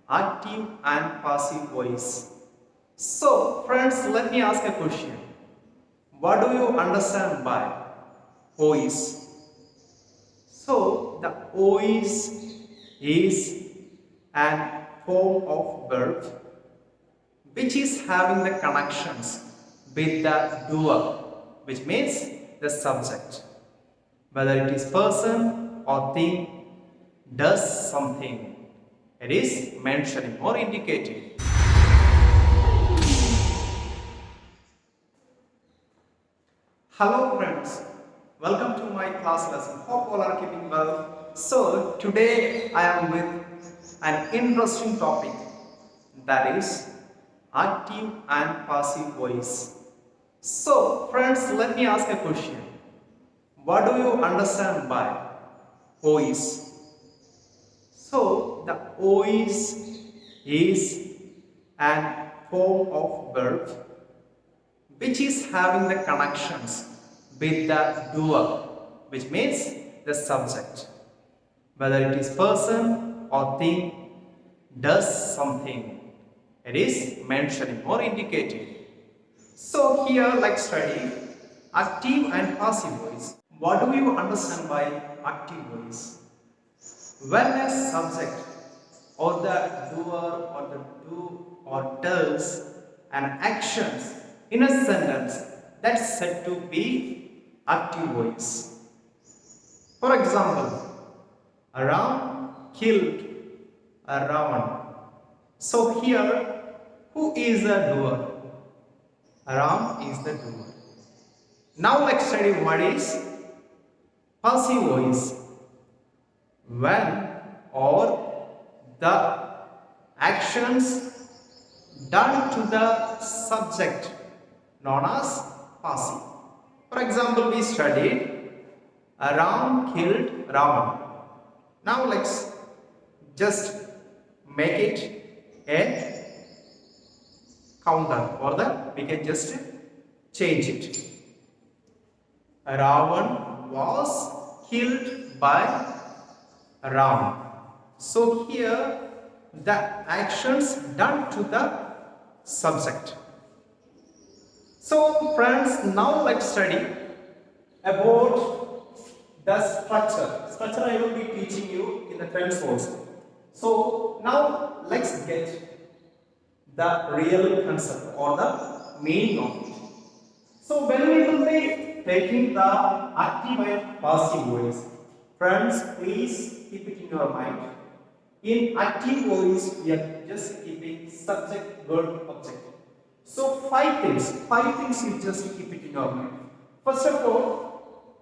active and passive voice. So friends, let me ask a question. What do you understand by voice? So the voice is an form of verb which is having the connections with the doer, which means the subject. Whether it is person or thing does something, it is mentioning or indicating. Hello friends, welcome to my class lesson. Hope all are keeping well. So today I am with an interesting topic, that is active and passive voice. So friends, let me ask a question. What do you understand by voice? So the voice is an form of verb which is having the connections with the doer, which means the subject. Whether it is person or thing does something, it is mentioning or indicating. So here, let's study active and passive voice. What do you understand by active voice? When a subject or the doer or the do or does an actions in a sentence, that's said to be active voice. For example, Ram killed a Ravan. So here, who is the doer? Ram is the doer. Now let's study what is passive voice. When or the actions done to the subject known as passive. For example, we studied Ram killed Ravan. Now let's just make it a counter, or that we can just change it. Ravan was killed by Ram. So here the actions done to the subject. So friends, now let's study about the structure. Structure I will be teaching you in the tense also. So now let's get the real concept or the meaning of it. So when we will be taking the active and passive voice, friends, please keep it in your mind. In active voice, we are just keeping subject, verb, object. So five things you just keep it in your mind. First of all,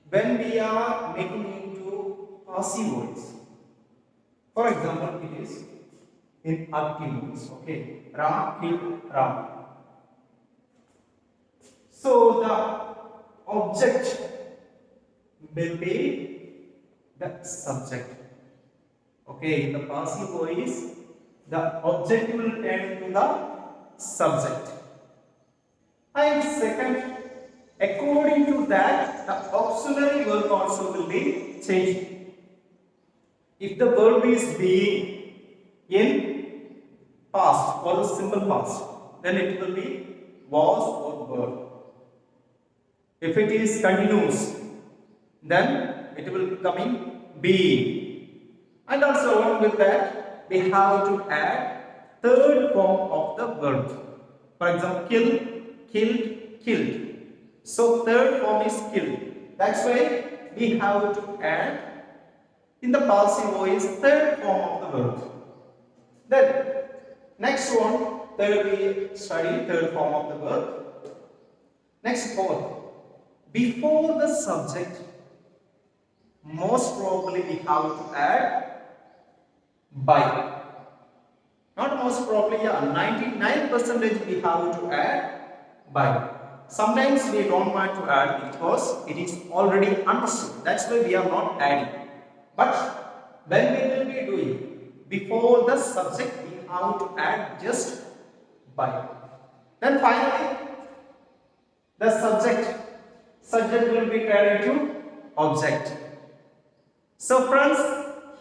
when we are making into passive voice, for example, it is in active voice. Okay, Ram killed Ram. So the object will be the subject. Okay, in the passive voice, the object will turn into the subject. And second, according to that, the auxiliary verb also will be changed. If the verb is being in past or the simple past, then it will be was or were. If it is continuous, then it will be coming being. And also along with that, we have to add third form of the verb. For example, kill, killed, killed. So third form is killed. That's why we have to add in the passive voice third form of the verb. Then next one, third we study third form of the verb. Next, fourth. Before the subject, most probably we have to add by. Not most probably, yeah, 99% we have to add by. Sometimes we don't want to add because it is already understood. That's why we are not adding. But when we will be doing before the subject, we have to add just by. Then finally, the subject will be turned into object. So friends,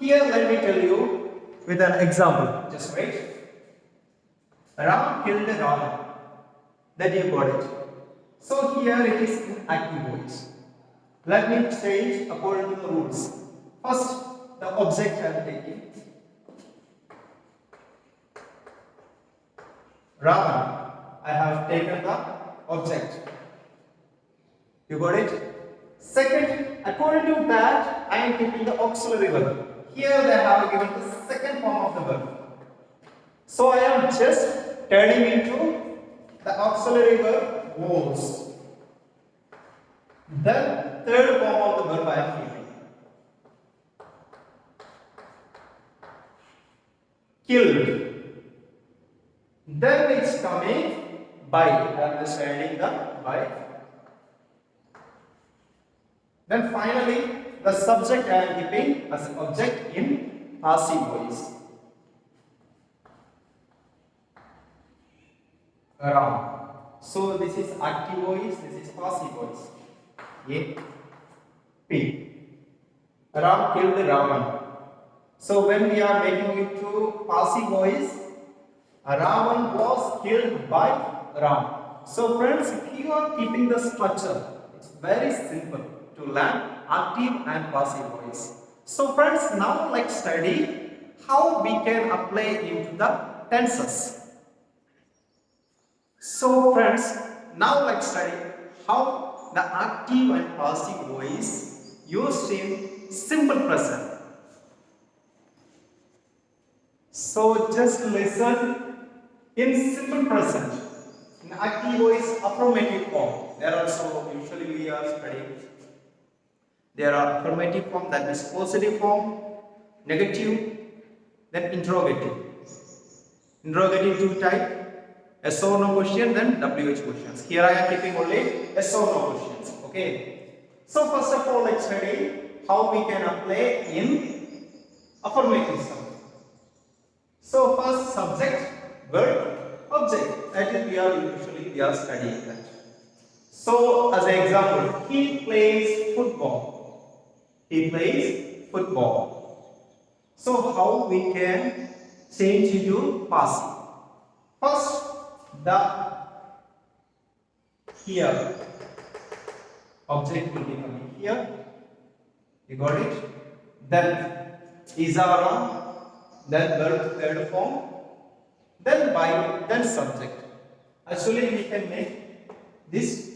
here let me tell you with an example. Just wait. Ram killed Ravan. Then you got it. So here it is in active voice. Let me change according to the rules. First, the object I am taking. Ravan. I have taken the object. You got it? Second, according to that, I am keeping the auxiliary verb. Here they have given the second form of the verb. So I am just turning into the auxiliary verb was. Then third form of the verb I am keeping. Killed. Then it's coming by. I am just adding the by. Then finally, the subject I am keeping as an object in passive voice. Ram. So this is active voice, this is passive voice. A. P. Ram killed Ravan. So when we are making it to passive voice, Ravan was killed by Ram. So friends, if you are keeping the structure, it's very simple to learn active and passive voice. So friends, now let's study how we can apply into the tenses. So friends, now let's study how the active and passive voice used in simple present. So just listen. In simple present, in active voice, affirmative form. There also usually we are studying. There are affirmative form, that is positive form, negative, then interrogative. Interrogative two type, yes or no question, then WH questions. Here I am keeping only yes or no questions. Okay. So first of all, let's study how we can apply in affirmative sum. So first, subject, verb, object. That is we are studying that. So as an example, he plays football. He plays football. So how we can change into passive? First, the here object will be coming here. You got it? Then Izara, then verb third form, then by, then subject. Actually, we can make this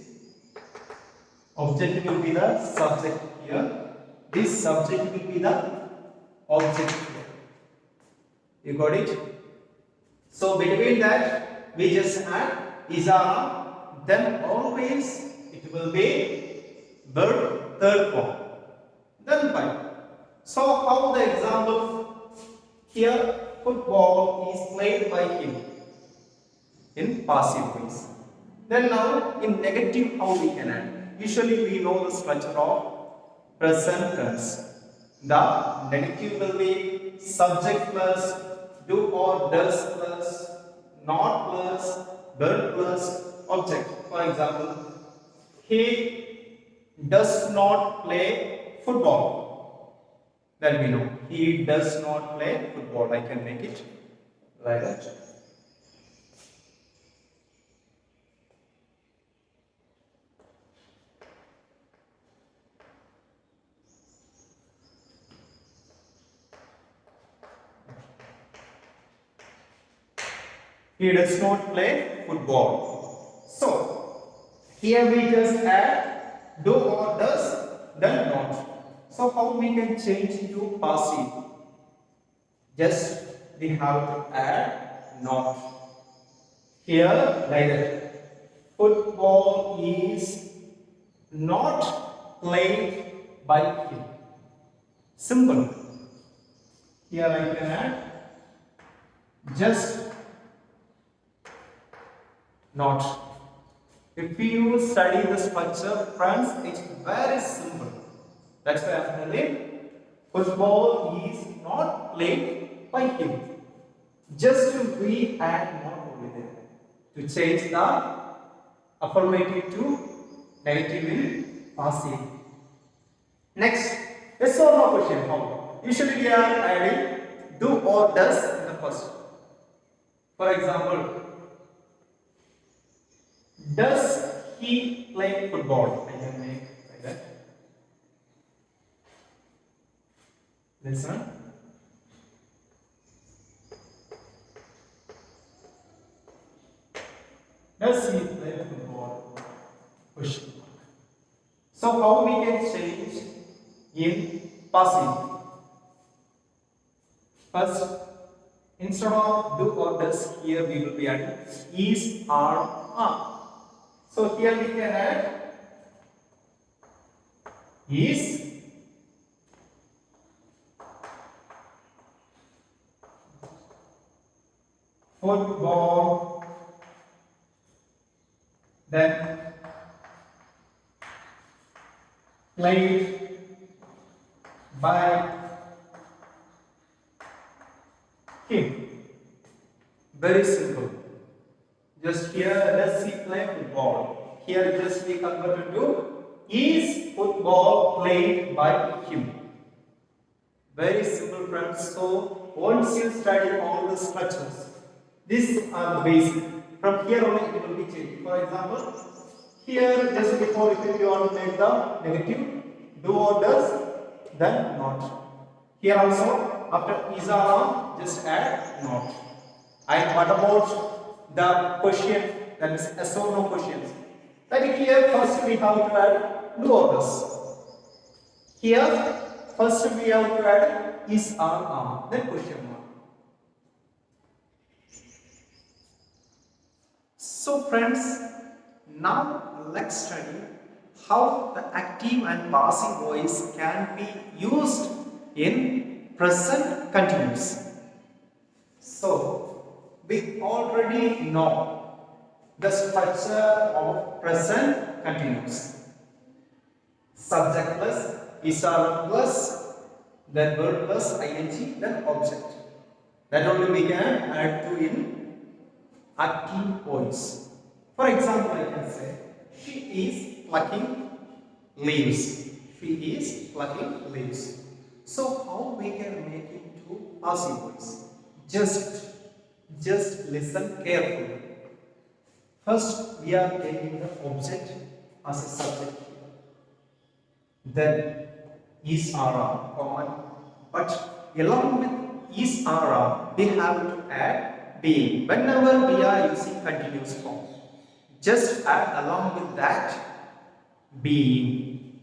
object will be the subject here. This subject will be the object here. You got it? So between that, we just add Izara, then always it will be verb third form, then by. So how the example here, football is played by him in passive voice. Then now in negative, how we can add? Usually we know the structure of present tense. The negative will be subject plus do or does plus not plus verb plus object. For example, he does not play football. Then we know he does not play football. I can make it like that. He does not play football. So here we just add do or does, then not. So how we can change into passive? Just we have to add not. Here like that. Football is not played by him. Simple. Here I can add just not. If you study the structure, friends, it's very simple. That's why I'm telling football is not played by him. Just we add not over there to change the affirmative to negative in passive. Next, yes or no question. How? Usually we are adding do or does in the first. For example, does he play football? I can make like that. Listen. Does he play football? Question mark. So how we can change in passive? First, instead of do or does, here we will be adding is, are. So here we can add is, football, then played by him. Very simple. Just here, does he play football? Here just we convert to is football played by him. Very simple, friends. So once you study all the structures, these are the basic. From here only it will be changed. For example, here just before if you want to make the negative, do or does, then not. Here also after is or on, just add not. And what about the question, that is yes or no questions? Like here first we have to add do or does. Here first we have to add is or on, then question mark. So friends, now let's study how the active and passive voice can be used in present continuous. So we already know the structure of present continuous. Subject plus, is or plus, then verb plus ing, then object. That only we can add to in active voice. For example, I can say she is plucking leaves. She is plucking leaves. So how we can make it to passive voice? Just listen carefully. First, we are taking the object as a subject here. Then is are common, but along with is are we have to add being. Whenever we are using continuous form, just add along with that being.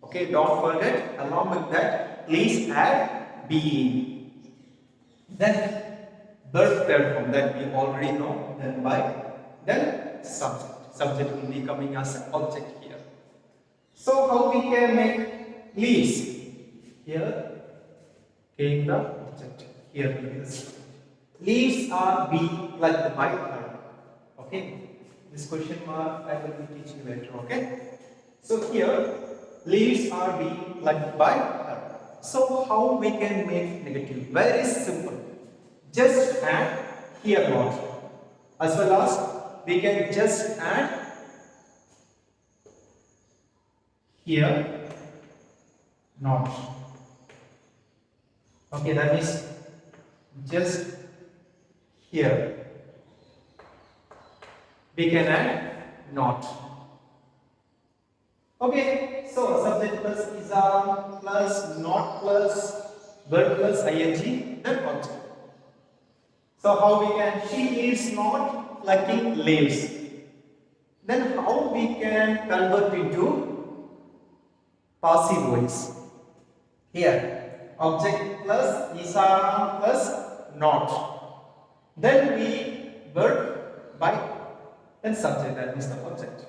Okay, don't forget, along with that please add being. Then verb third form that we already know, then by, then subject will be coming as an object here. So how we can make leaves? Here came the object, here will be the subject. Leaves are being plucked by her. Okay, this question mark I will be teaching later. Okay, so here leaves are being plucked by her. So how we can make negative? Very simple. Just add here not, as well as we can just add here not. Okay, that means just here we can add not. Okay, so subject plus is on plus not plus verb plus ing, then object. So how we can, she is not plucking leaves. Then how we can convert into passive voice? Here, object plus is on plus not. Then we verb by, then subject, that means the object.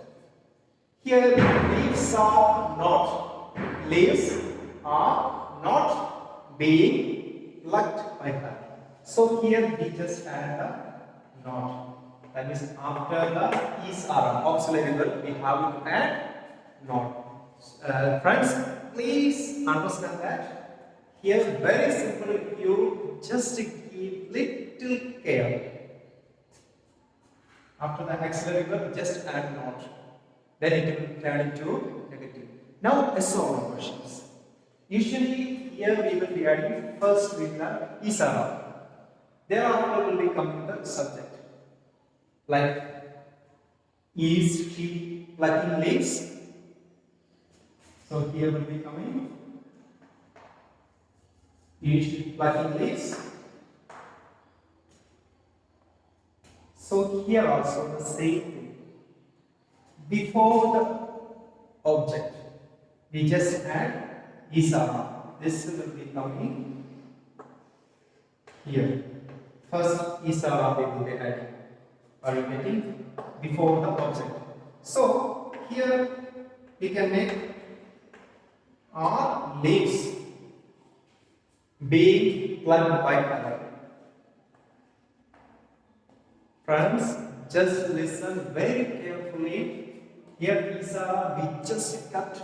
Here leaves are not. Leaves are not being plucked by her. So here we just add the not. That means after the is or auxiliary verb we have to add not. Friends, please understand that. Here very simple, you just give little care. After the auxiliary verb just add not. Then it will turn into negative. Now yes or no questions. Usually here we will be adding first we have is around. Thereafter will be coming the subject. Like, is she plucking leaves? So here will be coming, is she plucking leaves? So here also the same thing. Before the object, we just add is around. This will be coming here. First is around we will be adding. Are you getting? Before the object. So here we can make our leaves being plucked by color. Friends, just listen very carefully. Here is we just cut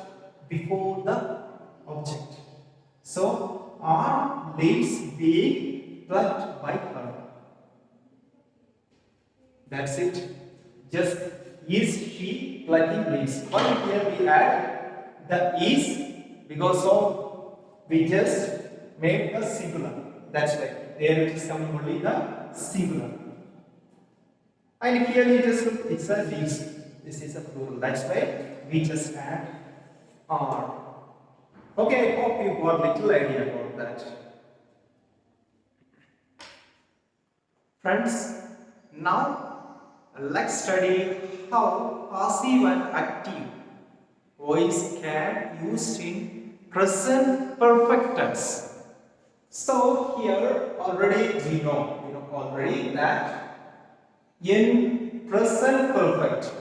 before the object. So are leaves being plucked by color. That's it. Just is she plucking leaves? Why here we add the is? Because of we just made a singular. That's why there it is coming only the singular. And here you just look, it's a leaves. This is a plural. That's why we just add are. Okay, I hope you got little idea about that. Friends, now let's study how passive and active voice can be used in present perfect tense. So here already we know already that in present perfect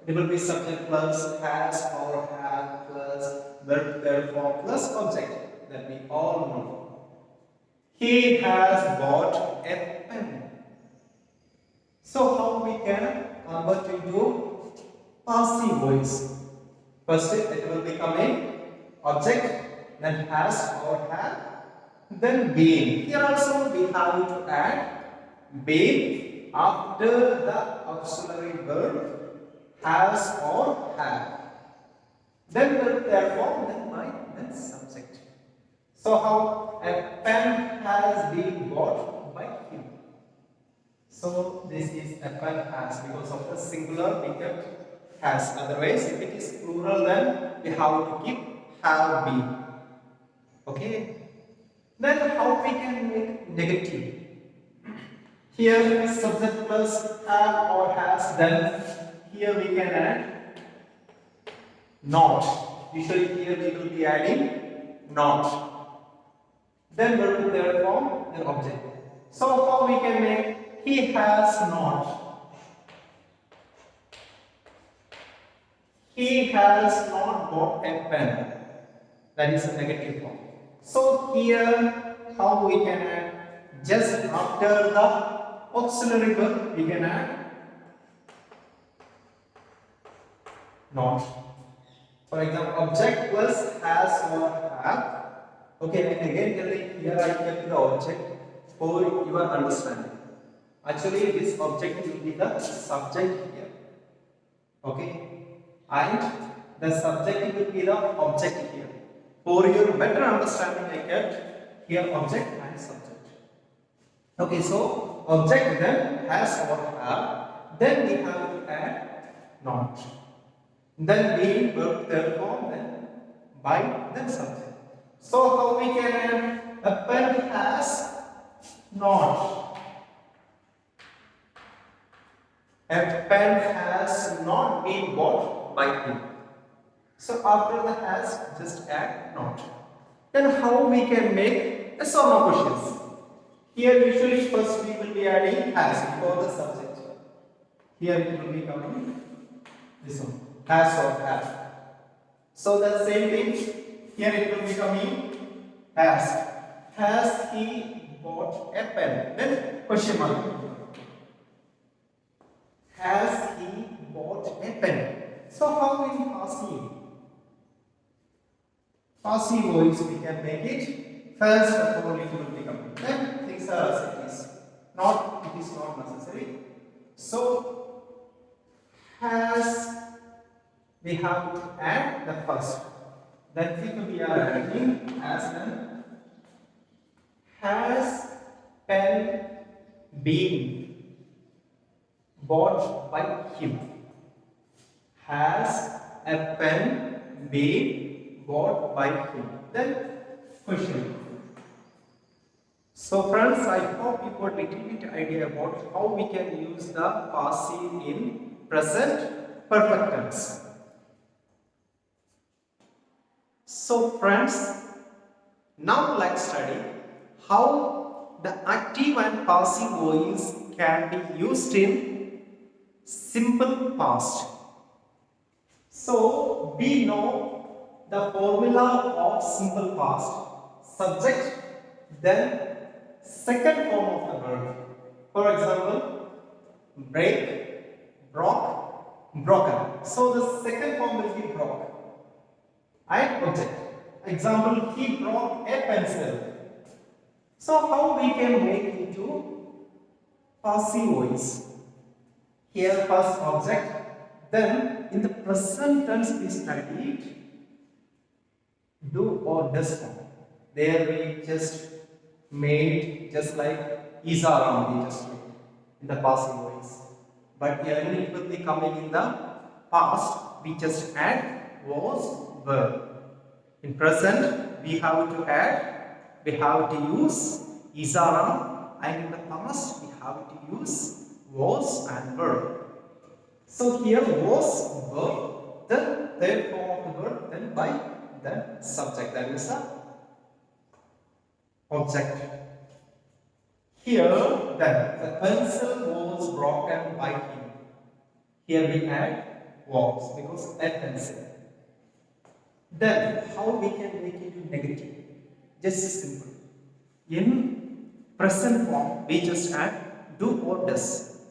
it will be subject plus has or have plus verb therefore plus object, that we all know. He has bought a pen. So how we can convert into passive voice? First it will become a object, then has or have, then been. Here also we have to add been after the auxiliary verb has or have. Then verb therefore, then by, then subject. So how a pen has been bought by him. So this is a pen has, because of the singular we kept has. Otherwise, if it is plural, then we have to keep have been. Okay. Then how we can make negative? Here subject plus have or has. Then here we can add not. Usually here we will be adding not. Then verb to third form, then object. So how we can make he has not. He has not bought a pen. That is a negative form. So here how we can add? Just after the auxiliary verb we can add not. For example, object plus has or have. Okay, and again telling here I kept the object for your understanding. Actually, this object will be the subject here. Okay, and the subject will be the object here. For your better understanding, I kept here object and subject. Okay, so object then has or have. Then we have to add not. Then being verb third form, then by, then subject. So how we can add? A pen has not. A pen has not been bought by him. So after the has, just add not. Then how we can make yes or no questions? Here usually first we will be adding has before the subject. Here it will be coming this one, has or have. So the same thing, here it will be coming has. Has he bought a pen? Then question mark. Has he bought a pen? So how will we passive? Passive voice we can make it. First of all it will become. Then things are as it is. Not, it is not necessary. So has, we have to add the first. Then we are adding has, then Has pen been bought by him? Has a pen been bought by him? Then question. So friends, I hope you got a little bit idea about how we can use the passive in present perfect tense. So friends, now let's study how the active and passive voice can be used in simple past. So we know the formula of simple past: subject, then second form of the verb. For example, break, broke, broken. So the second form will be broke. And object. Example, he broke a pencil. So how we can make into passive voice? Here first object, then in the present tense we studied do or does form. There we just made just like is around we just made in the passive voice. But here it will be coming in the past, we just add was, were. In present we have to add, we have to use is around, and in the past we have to use was and were. So here was, were, then third form of the verb, then by, then subject, that is the object. Here then the pencil was broken by him. Here we add was because a pencil. Then how we can make it into negative? Just simple. In present form we just add do or does.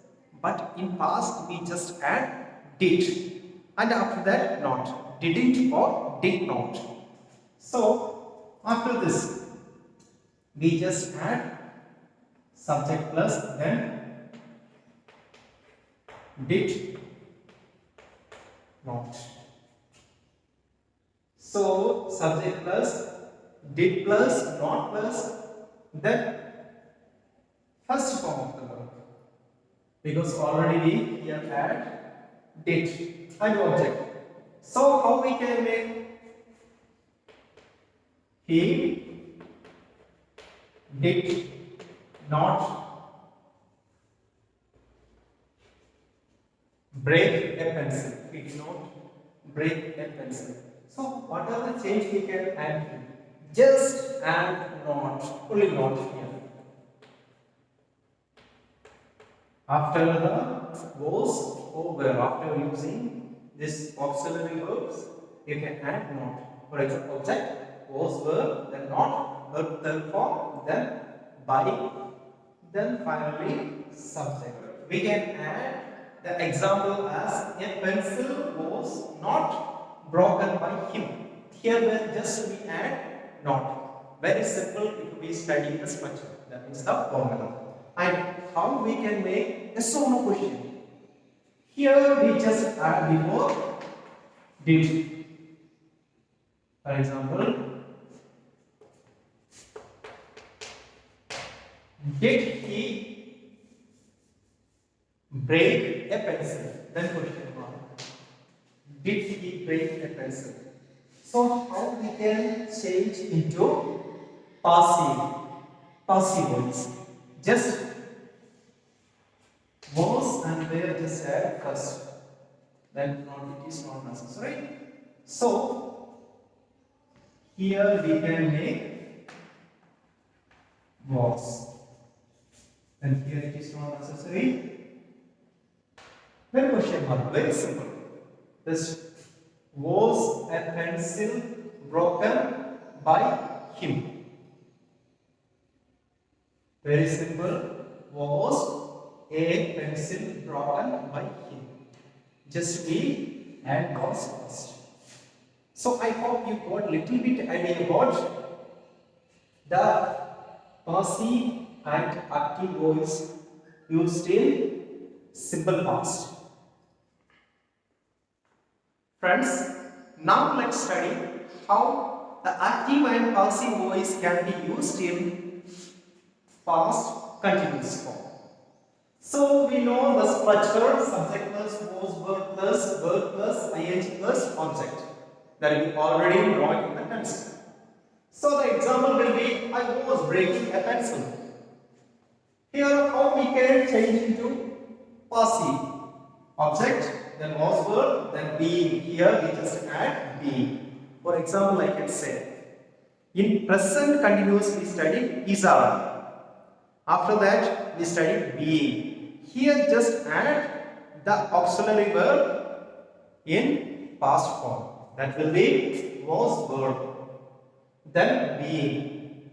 But in past we just add did. And after that not. Didn't or did not. So after this we just add subject plus then did not. So subject plus did plus not plus then first form of the verb, because already we here add did and object. So how we can make he did not break a pencil. He did not break a pencil. So what are the change we can add here? Just and not, only not here. After the was or were, after using this auxiliary verbs, you can add not. For example, object, was, were, then not, verb, then form, then by, then finally subject. We can add the example as a pencil was not broken by him. Here we just we add not. Very simple if we study the structure. That is the formula. And how we can make a yes or no question? Here we just add before did. For example, did he break a pencil? Then question mark. Did he break a pencil? So how we can change into passive voice? Just was and were just add first. Then not, it is not necessary. So here we can make was. And here it is not necessary. Then question mark, very simple. This was a pencil broken by him. Very simple. Was a pencil broken by him. Just we add was first. So I hope you got little bit idea about the passive and active voice used in simple past. Friends, now let's study how the active and passive voice can be used in past continuous form. So we know the structure: subject plus verb plus ing plus object. That we already know in the tense. So the example will be, I was breaking a pencil. Here how we can change into passive: object, then was verb, then being. Here we just add being. For example, I can say, in present continuous we study is are. After that we study being. Here just add the auxiliary verb in past form. That will be was verb, then being,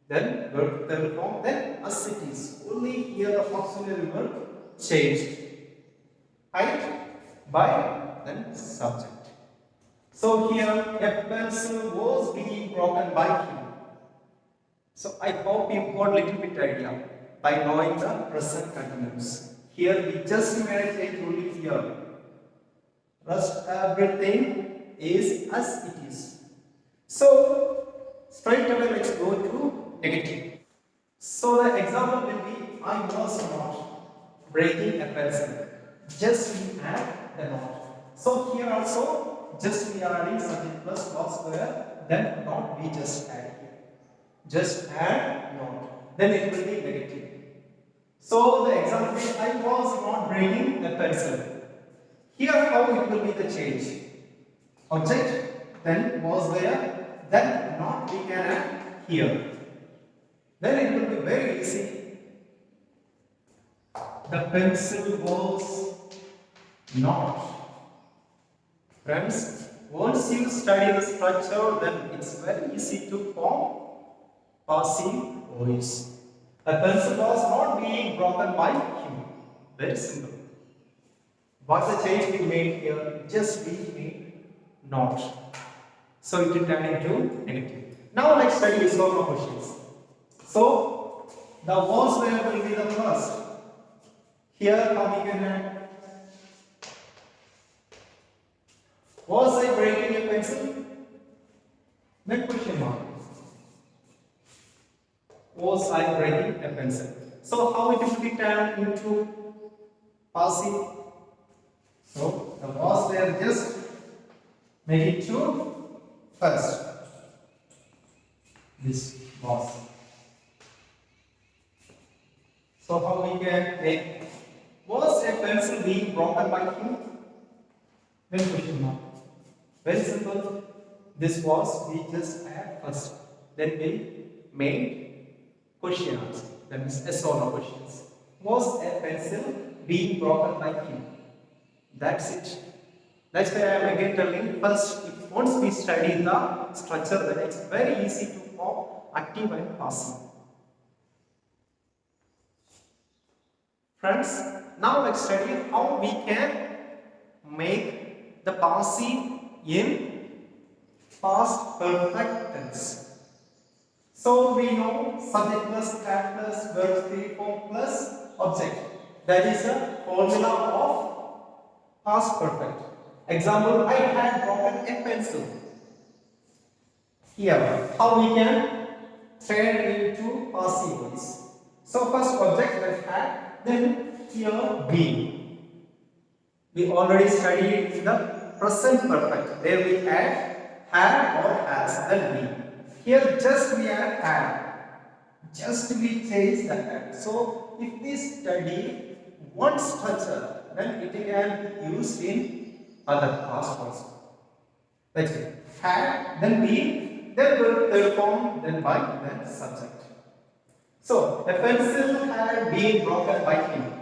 then verb third form, then as it is. Only here the auxiliary verb changed. Right? By then subject. So here a pencil was being broken by him. So I hope you got little bit idea by knowing the present continuous. Here we just made a change only here. Rest everything is as it is. So straight away let's go to negative. So the example will be, I was not breaking a pencil. Just we add the not. So here also just we are adding subject plus was square, then not we just add here. Just add not. Then it will be negative. So the example is, I was not breaking a pencil. Here how it will be the change? Object, then was there, then not we can add here. Then it will be very easy. The pencil was not. Friends, once you study the structure, then it's very easy to form passive voice. The pencil was not being broken by him. Very simple. What's the change we made here? Just we made not. So it will turn into negative. Now let's study yes or no questions. So the was there will be the first. Here how we can add? Was I breaking a pencil? Then question mark. Was I breaking a pencil? So how it will be turned into passive? So the was there, just make it to first. This was. So how we can make, was a pencil being broken by him? Then question mark. Very simple. This was, we just add first. Then we made question answer. That means yes or no questions. Was a pencil being broken by him? That's it. That's why I am again telling, first, if once we study the structure, then it's very easy to form active and passive. Friends, now let's study how we can make the passive in past perfect tense. So we know subject plus cat plus verb 3 form plus object. That is a formula of past perfect. Example, I had broken a pencil. Here, how we can turn into passive voice. So first object that had, then here be. We already studied in the present perfect. There we add had or has, then be. Here just we add had. Just we change the had. So if we study one structure, then it can be used in other past also. Let's say had, then be, then verb third form, then by, then subject. So a pencil had been broken by him.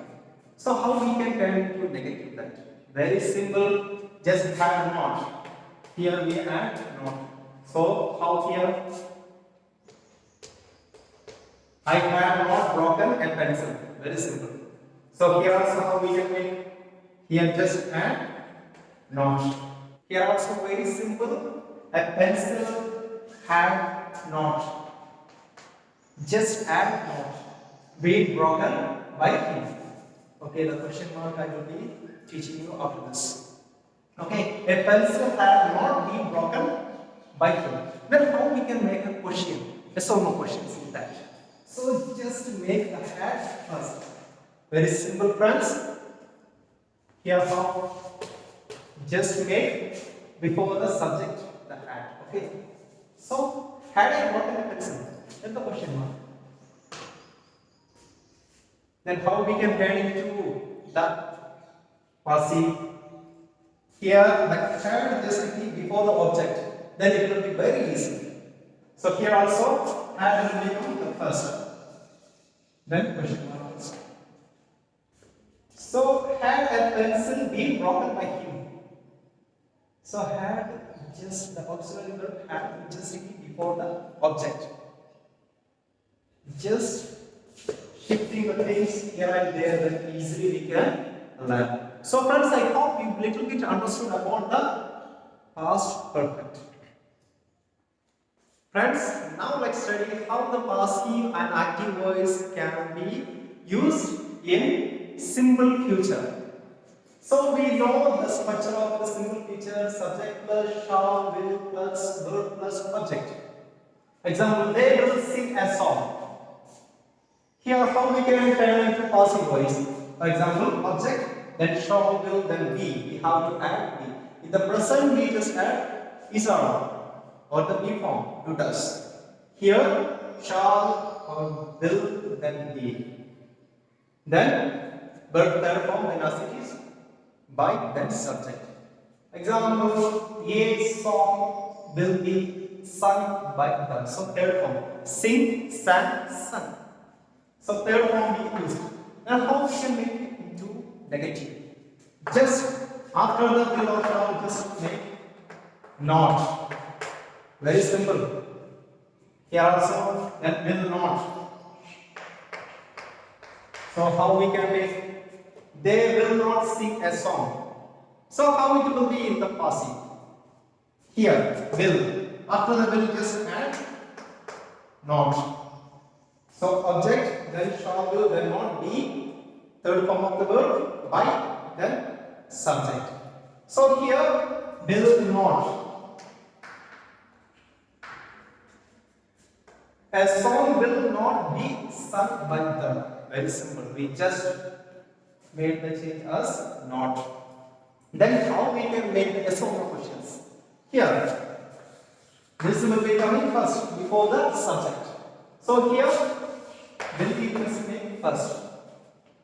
So how we can turn into negative that? Very simple. Just had not. Here we add not. So how here? I have not broken a pencil. Very simple. So here also how we can make? Here just add not. Here also very simple. A pencil had not. Just add not. Be broken by him. Okay, the question mark I will be teaching you after this. Okay, a pencil had not been broken by him. Then how we can make a question? Yes or no questions in that. So just make the hat first. Very simple, friends. Here how? Just make before the subject the hat. Okay. So had I gotten a pencil? Then the question mark. Then how we can turn into the passive? Here the had just be before the object. Then it will be very easy. So here also had will become the first. Then question mark. So had a pencil been broken by him? So had just the auxiliary verb had just be before the object. Just shifting the things here and there, then easily we can learn. So friends, I hope you little bit understood about the past perfect. Friends, now let's study how the passive and active voice can be used in simple future. So we know the structure of the simple future: subject plus shall, will plus verb plus object. Example, they will sing a song. Here how we can turn into passive voice. For example, object, then shall, will, then be. We have to add be. In the present we just add is or the be form to does. Here shall or will, then be. Then verb third form, then as it is by, then subject. Example, a song will be sung by them. So third form, sing, sang, sung. So third form we used. Now how we can make it into negative? Just after the will or shall, just make not. Very simple. Here also, then will not. So how we can make? They will not sing a song. So how it will be in the passive? Here, will. After the will, just add not. So object, then shall, will, then not, be. Third form of the verb, by, then subject. So here, will not. A song will not be sung by them. Very simple. We just made the change as not. Then how we can make the yes or no questions? Here, this will be coming first before the subject. So here, will we just make first?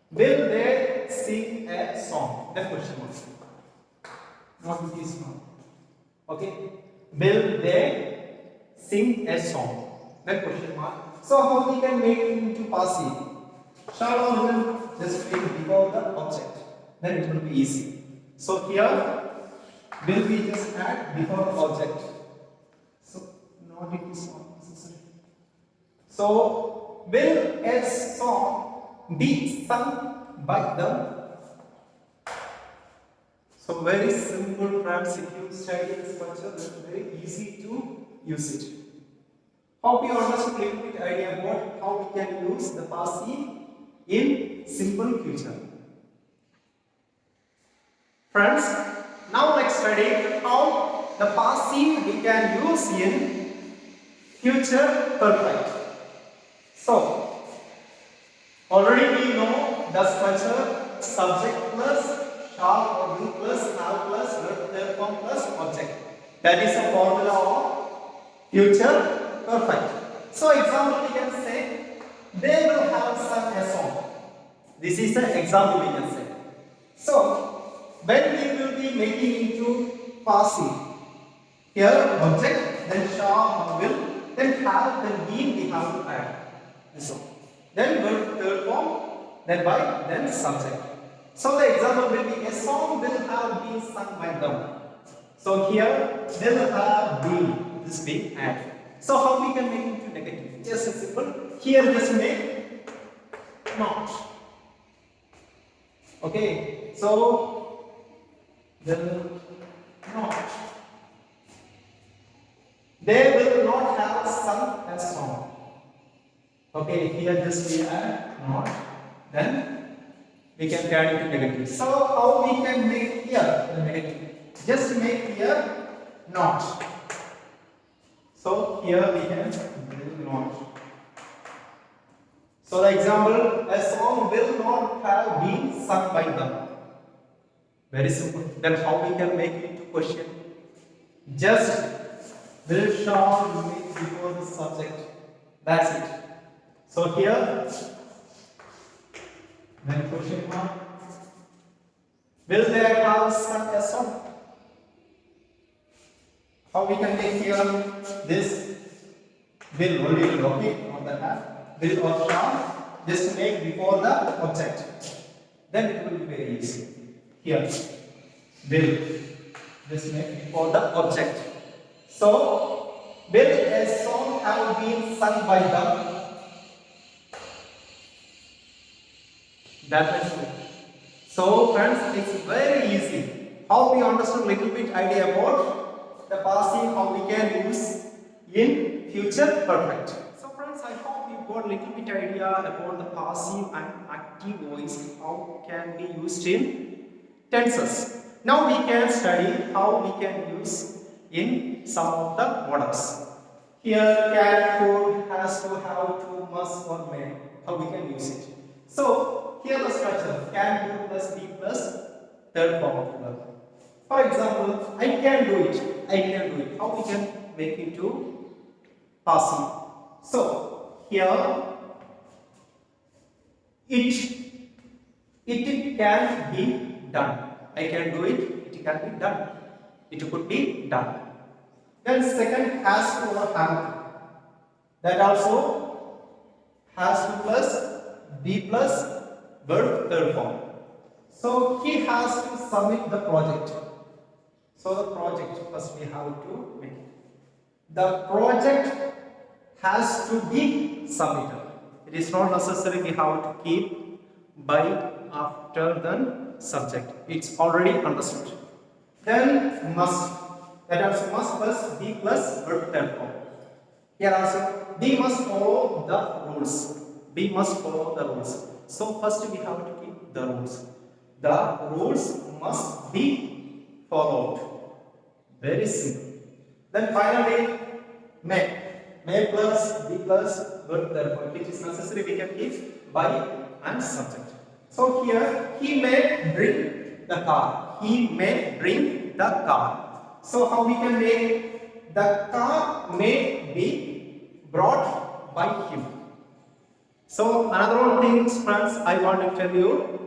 Will they sing a song? That question mark. Not with this one. Okay. Will they sing a song? That question mark. So how we can make it into passive? Shall or will just make before the object. Then it will be easy. So here, will we just add before the object? So not it is not necessary. So will a song be sung by them? So very simple, friends. If you study this structure, it's very easy to use it. Hope you understood a little bit idea about how we can use the passive in simple future. Friends, now let's study how the passive we can use in future perfect. So, already we know the structure: subject plus shall or will plus have plus verb form plus object. That is a formula of future perfect. So example we can say, they will have sung a song. This is an example we can say. So when we will be making into passive, here object, then shall, will, then have, then been we have to add. This one. Then verb third form, then by, then subject. So the example will be, a song will have been sung by them. So here will have been, this being added. So how we can make it into negative? Just a simple. Here just make not. Okay. So will not. They will not have sung a song. Okay. Here just we add not. Then we can turn into negative. So how we can make here the negative? Just make here not. So here we can will not. So the example, a song will not have been sung by them. Very simple. Then how we can make it into question? Just will shall make before the subject. That's it. So here, then question mark. Will they have sung a song? How we can take here this will only will, okay, not the have. Will or shall, just make before the object. Then it will be very easy. Here, will, just make before the object. So, will a song have been sung by them? That is true. So, friends, it's very easy. How we understand little bit idea about the passive, how we can use in future perfect. So, friends, I hope you got little bit idea about the passive and active voice, how can be used in tenses. Now we can study how we can use in some of the models. Here, can, could, has to, have to, must, or may. How we can use it. So, here the structure can, do plus, be plus, third form of the verb. For example, I can do it. I can do it. How we can make it to passive? So, here it can be done. I can do it. It can be done. It could be done. Then second, has to or have to. That also has to plus be plus verb third form. So he has to submit the project. So the project first we have to make it. The project has to be submitted. It is not necessary we have to keep by after the subject. It's already understood. Then must. That also must plus be plus verb third form. Here also B must follow the rules. B must follow the rules. So first we have to keep the rules. The rules must be followed. Very simple. Then finally may. May plus be plus verb third form, which is necessary we can keep by and subject. So here he may bring the car. He may bring the car. So how we can make the car may be brought by him. So another one thing, friends, I want to tell you,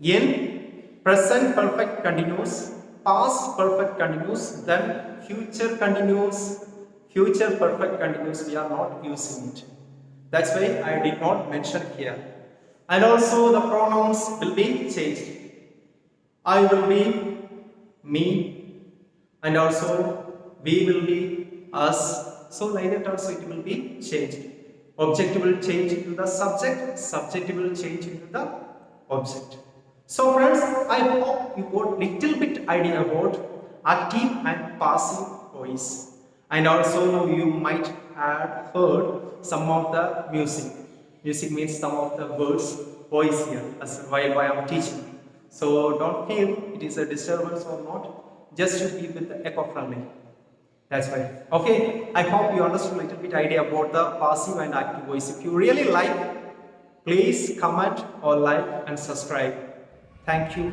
in present perfect continuous, past perfect continuous, then future continuous, future perfect continuous, we are not using it. That's why I did not mention here. And also the pronouns will be changed. I will be, me, and also we will be, us. So like that also it will be changed. Object will change into the subject, subject will change into the object. So friends, I hope you got little bit idea about active and passive voice. And also you might have heard some of the music. Music means some of the words, voice here as while I am teaching. So don't feel it is a disturbance or not. Just to keep it eco-friendly. That's right. Okay, I hope you understood a little bit idea about the passive and active voice. If you really like, please comment or like and subscribe. Thank you.